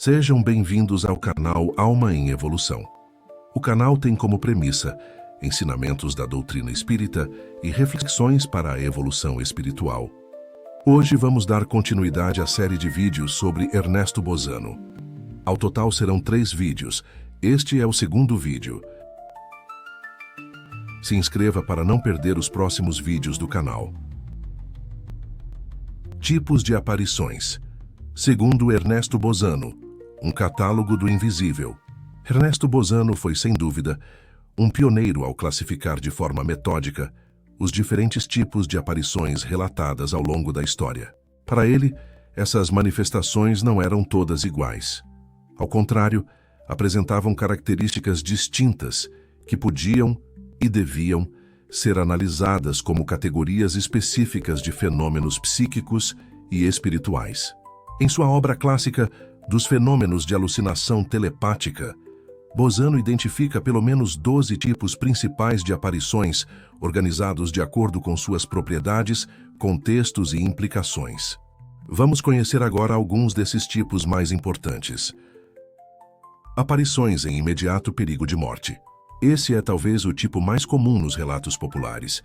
Sejam bem-vindos ao canal Alma em Evolução. O canal tem como premissa ensinamentos da doutrina espírita e reflexões para a evolução espiritual. Hoje vamos dar continuidade à série de vídeos sobre Ernesto Bozano. Ao total serão 3 vídeos. Este é o segundo vídeo. Se inscreva para não perder os próximos vídeos do canal. Tipos de aparições. Segundo Ernesto Bozano, um catálogo do invisível. Ernesto Bozano foi, sem dúvida, um pioneiro ao classificar de forma metódica os diferentes tipos de aparições relatadas ao longo da história. Para ele, essas manifestações não eram todas iguais. Ao contrário, apresentavam características distintas que podiam e deviam ser analisadas como categorias específicas de fenômenos psíquicos e espirituais. Em sua obra clássica dos fenômenos de alucinação telepática, Bozano identifica pelo menos 12 tipos principais de aparições, organizados de acordo com suas propriedades, contextos e implicações. Vamos conhecer agora alguns desses tipos mais importantes. Aparições em imediato perigo de morte. Esse é talvez o tipo mais comum nos relatos populares.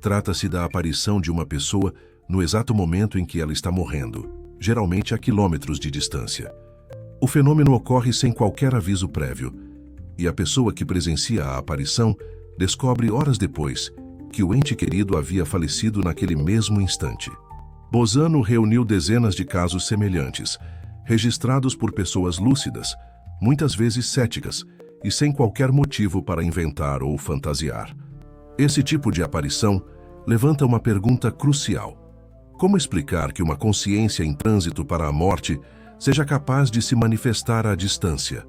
Trata-se da aparição de uma pessoa no exato momento em que ela está morrendo, geralmente a quilômetros de distância. O fenômeno ocorre sem qualquer aviso prévio, e a pessoa que presencia a aparição descobre horas depois que o ente querido havia falecido naquele mesmo instante. Bozano reuniu dezenas de casos semelhantes, registrados por pessoas lúcidas, muitas vezes céticas, e sem qualquer motivo para inventar ou fantasiar. Esse tipo de aparição levanta uma pergunta crucial. Como explicar que uma consciência em trânsito para a morte seja capaz de se manifestar à distância?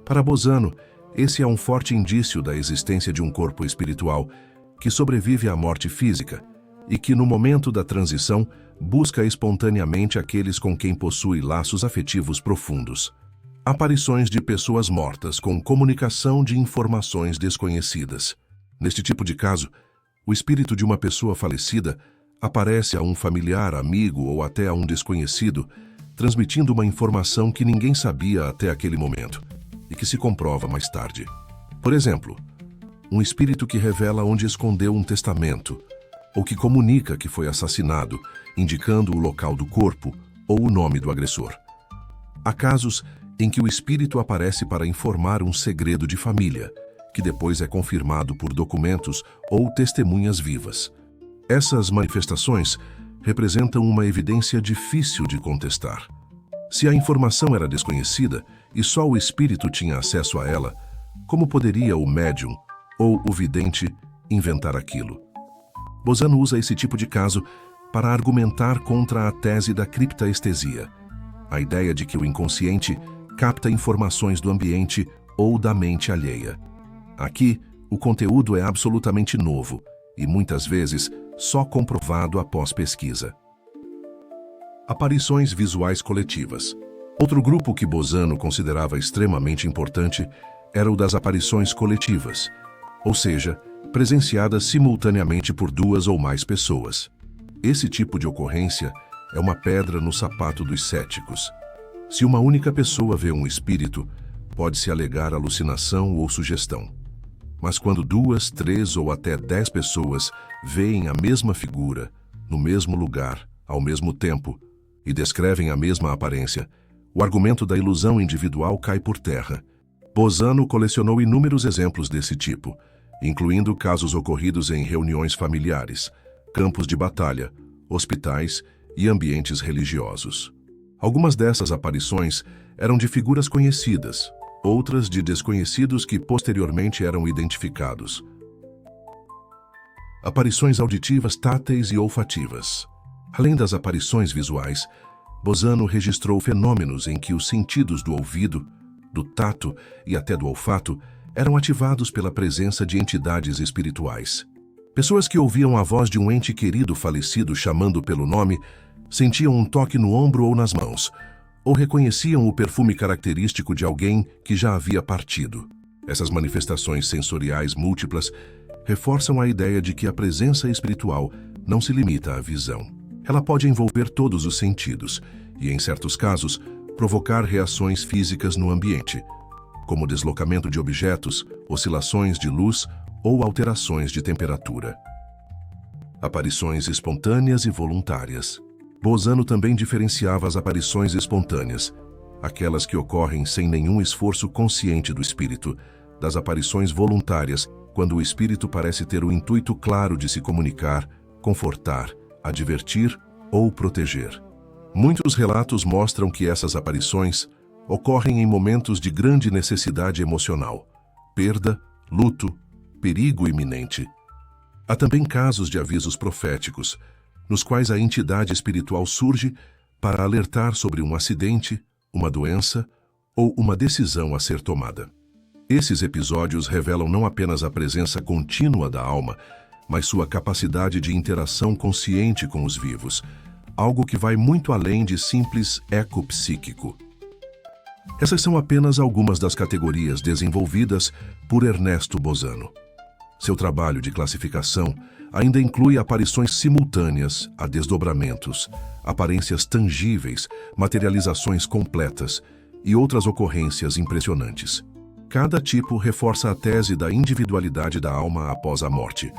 Para Bozano, esse é um forte indício da existência de um corpo espiritual que sobrevive à morte física e que, no momento da transição, busca espontaneamente aqueles com quem possui laços afetivos profundos. Aparições de pessoas mortas com comunicação de informações desconhecidas. Neste tipo de caso, o espírito de uma pessoa falecida aparece a um familiar, amigo ou até a um desconhecido, transmitindo uma informação que ninguém sabia até aquele momento e que se comprova mais tarde. Por exemplo, um espírito que revela onde escondeu um testamento ou que comunica que foi assassinado, indicando o local do corpo ou o nome do agressor. Há casos em que o espírito aparece para informar um segredo de família, que depois é confirmado por documentos ou testemunhas vivas. Essas manifestações representam uma evidência difícil de contestar. Se a informação era desconhecida e só o espírito tinha acesso a ela, como poderia o médium ou o vidente inventar aquilo? Bozano usa esse tipo de caso para argumentar contra a tese da criptaestesia, a ideia de que o inconsciente capta informações do ambiente ou da mente alheia. Aqui, o conteúdo é absolutamente novo e, muitas vezes, só comprovado após pesquisa. Aparições visuais coletivas. Outro grupo que Bozano considerava extremamente importante era o das aparições coletivas, ou seja, presenciadas simultaneamente por 2 ou mais pessoas. Esse tipo de ocorrência é uma pedra no sapato dos céticos. Se uma única pessoa vê um espírito, pode-se alegar alucinação ou sugestão. Mas quando 2, 3 ou até 10 pessoas veem a mesma figura, no mesmo lugar, ao mesmo tempo, e descrevem a mesma aparência, o argumento da ilusão individual cai por terra. Bozano colecionou inúmeros exemplos desse tipo, incluindo casos ocorridos em reuniões familiares, campos de batalha, hospitais e ambientes religiosos. Algumas dessas aparições eram de figuras conhecidas, outras de desconhecidos que posteriormente eram identificados. Aparições auditivas, táteis e olfativas. Além das aparições visuais, Bozano registrou fenômenos em que os sentidos do ouvido, do tato e até do olfato eram ativados pela presença de entidades espirituais. Pessoas que ouviam a voz de um ente querido falecido chamando pelo nome sentiam um toque no ombro ou nas mãos, ou reconheciam o perfume característico de alguém que já havia partido. Essas manifestações sensoriais múltiplas reforçam a ideia de que a presença espiritual não se limita à visão. Ela pode envolver todos os sentidos e, em certos casos, provocar reações físicas no ambiente, como deslocamento de objetos, oscilações de luz ou alterações de temperatura. Aparições espontâneas e voluntárias. Bozano também diferenciava as aparições espontâneas, aquelas que ocorrem sem nenhum esforço consciente do espírito, das aparições voluntárias, quando o espírito parece ter o intuito claro de se comunicar, confortar, advertir ou proteger. Muitos relatos mostram que essas aparições ocorrem em momentos de grande necessidade emocional, perda, luto, perigo iminente. Há também casos de avisos proféticos, nos quais a entidade espiritual surge para alertar sobre um acidente, uma doença ou uma decisão a ser tomada. Esses episódios revelam não apenas a presença contínua da alma, mas sua capacidade de interação consciente com os vivos, algo que vai muito além de simples eco psíquico. Essas são apenas algumas das categorias desenvolvidas por Ernesto Bozano. Seu trabalho de classificação ainda inclui aparições simultâneas a desdobramentos, aparências tangíveis, materializações completas e outras ocorrências impressionantes. Cada tipo reforça a tese da individualidade da alma após a morte,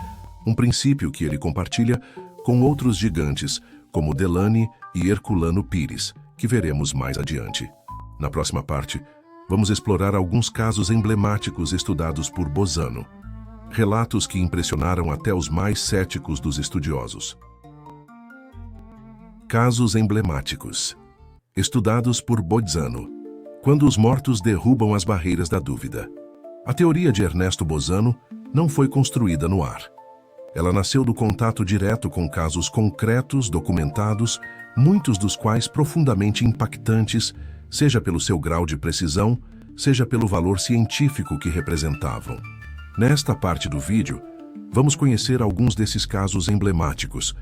um princípio que ele compartilha com outros gigantes, como Delany e Herculano Pires, que veremos mais adiante. Na próxima parte, vamos explorar alguns casos emblemáticos estudados por Bozano, relatos que impressionaram até os mais céticos dos estudiosos. Casos emblemáticos, estudados por Bozano, quando os mortos derrubam as barreiras da dúvida. A teoria de Ernesto Bozano não foi construída no ar. Ela nasceu do contato direto com casos concretos, documentados, muitos dos quais profundamente impactantes, seja pelo seu grau de precisão, seja pelo valor científico que representavam. Nesta parte do vídeo, vamos conhecer alguns desses casos emblemáticos,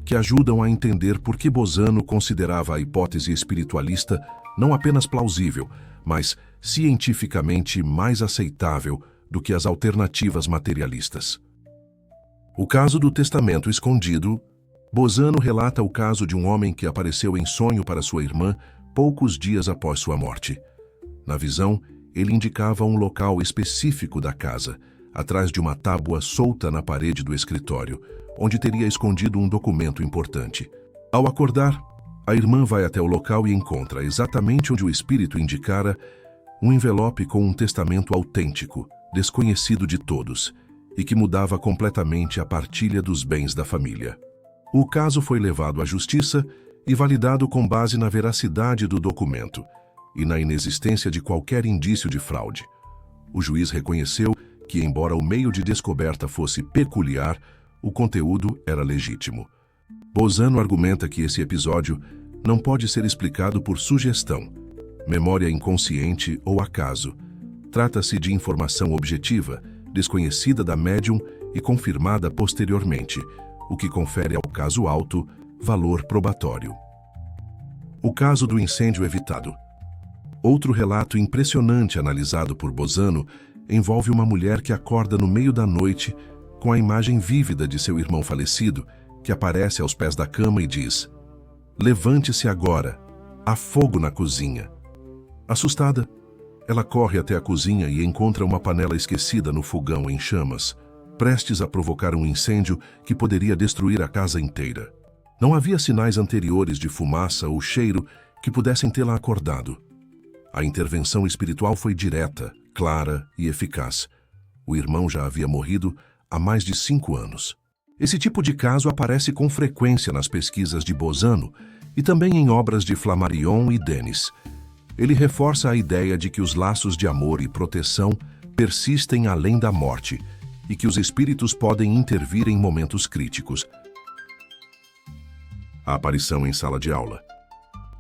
que ajudam a entender por que Bozano considerava a hipótese espiritualista não apenas plausível, mas cientificamente mais aceitável do que as alternativas materialistas. O caso do testamento escondido. Bozano relata o caso de um homem que apareceu em sonho para sua irmã poucos dias após sua morte. Na visão, ele indicava um local específico da casa, atrás de uma tábua solta na parede do escritório, onde teria escondido um documento importante. Ao acordar, a irmã vai até o local e encontra, exatamente onde o espírito indicara, um envelope com um testamento autêntico, desconhecido de todos, e que mudava completamente a partilha dos bens da família. O caso foi levado à justiça e validado com base na veracidade do documento e na inexistência de qualquer indício de fraude. O juiz reconheceu que, embora o meio de descoberta fosse peculiar, o conteúdo era legítimo. Bozano argumenta que esse episódio não pode ser explicado por sugestão, memória inconsciente ou acaso. Trata-se de informação objetiva, desconhecida da médium e confirmada posteriormente, o que confere ao caso alto valor probatório. O caso do incêndio evitado. Outro relato impressionante analisado por Bozano envolve uma mulher que acorda no meio da noite com a imagem vívida de seu irmão falecido, que aparece aos pés da cama e diz: "Levante-se agora, há fogo na cozinha." Assustada, ela corre até a cozinha e encontra uma panela esquecida no fogão em chamas, prestes a provocar um incêndio que poderia destruir a casa inteira. Não havia sinais anteriores de fumaça ou cheiro que pudessem tê-la acordado. A intervenção espiritual foi direta, clara e eficaz. O irmão já havia morrido há mais de 5 anos. Esse tipo de caso aparece com frequência nas pesquisas de Bozano e também em obras de Flammarion e Denis. Ele reforça a ideia de que os laços de amor e proteção persistem além da morte e que os espíritos podem intervir em momentos críticos. A aparição em sala de aula.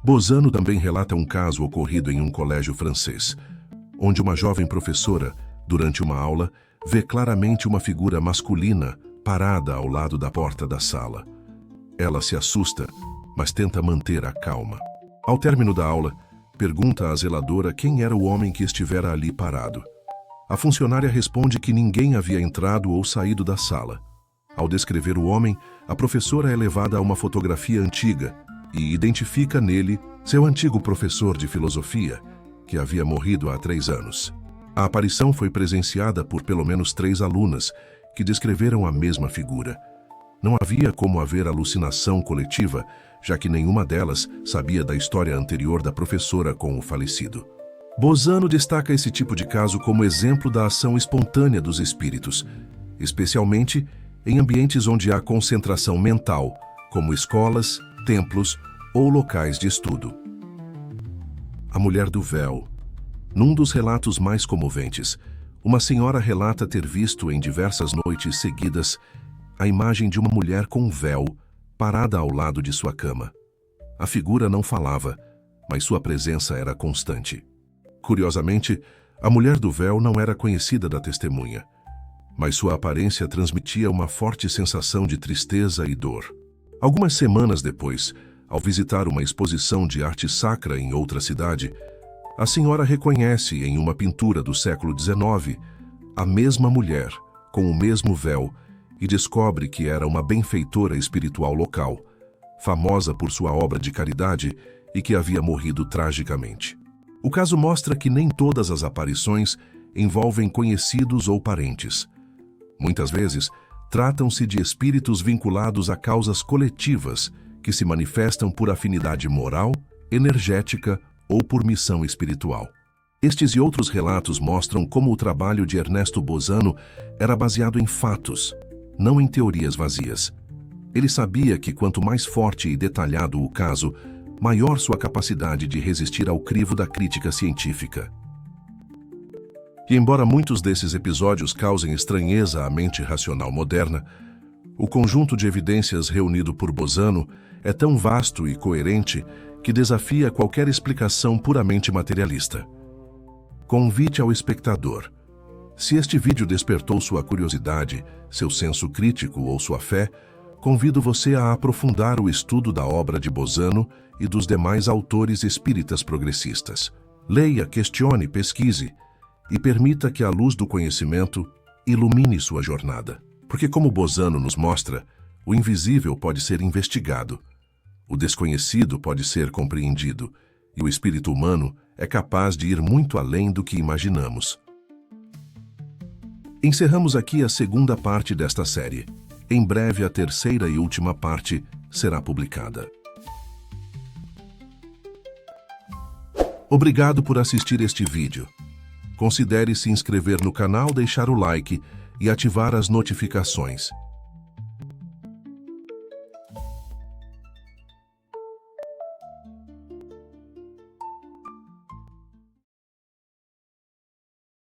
Bozano também relata um caso ocorrido em um colégio francês, onde uma jovem professora, durante uma aula, vê claramente uma figura masculina parada ao lado da porta da sala. Ela se assusta, mas tenta manter a calma. Ao término da aula, pergunta à zeladora quem era o homem que estivera ali parado. A funcionária responde que ninguém havia entrado ou saído da sala. Ao descrever o homem, a professora é levada a uma fotografia antiga e identifica nele seu antigo professor de filosofia, que havia morrido há 3 anos. A aparição foi presenciada por pelo menos 3 alunas, que descreveram a mesma figura. Não havia como haver alucinação coletiva, já que nenhuma delas sabia da história anterior da professora com o falecido. Bozano destaca esse tipo de caso como exemplo da ação espontânea dos espíritos, especialmente em ambientes onde há concentração mental, como escolas, templos ou locais de estudo. A mulher do véu. Num dos relatos mais comoventes, uma senhora relata ter visto em diversas noites seguidas a imagem de uma mulher com um véu parada ao lado de sua cama. A figura não falava, mas sua presença era constante. Curiosamente, a mulher do véu não era conhecida da testemunha, mas sua aparência transmitia uma forte sensação de tristeza e dor. Algumas semanas depois, ao visitar uma exposição de arte sacra em outra cidade, a senhora reconhece em uma pintura do século XIX a mesma mulher, com o mesmo véu, e descobre que era uma benfeitora espiritual local, famosa por sua obra de caridade e que havia morrido tragicamente. O caso mostra que nem todas as aparições envolvem conhecidos ou parentes. Muitas vezes, tratam-se de espíritos vinculados a causas coletivas que se manifestam por afinidade moral, energética ou por missão espiritual. Estes e outros relatos mostram como o trabalho de Ernesto Bozano era baseado em fatos, não em teorias vazias. Ele sabia que quanto mais forte e detalhado o caso, maior sua capacidade de resistir ao crivo da crítica científica. E embora muitos desses episódios causem estranheza à mente racional moderna, o conjunto de evidências reunido por Bozano é tão vasto e coerente que desafia qualquer explicação puramente materialista. Convite ao espectador. Se este vídeo despertou sua curiosidade, seu senso crítico ou sua fé, convido você a aprofundar o estudo da obra de Bozano e dos demais autores espíritas progressistas. Leia, questione, pesquise e permita que a luz do conhecimento ilumine sua jornada. Porque, como Bozano nos mostra, o invisível pode ser investigado, o desconhecido pode ser compreendido e o espírito humano é capaz de ir muito além do que imaginamos. Encerramos aqui a segunda parte desta série. Em breve, a terceira e última parte será publicada. Obrigado por assistir este vídeo. Considere se inscrever no canal, deixar o like e ativar as notificações.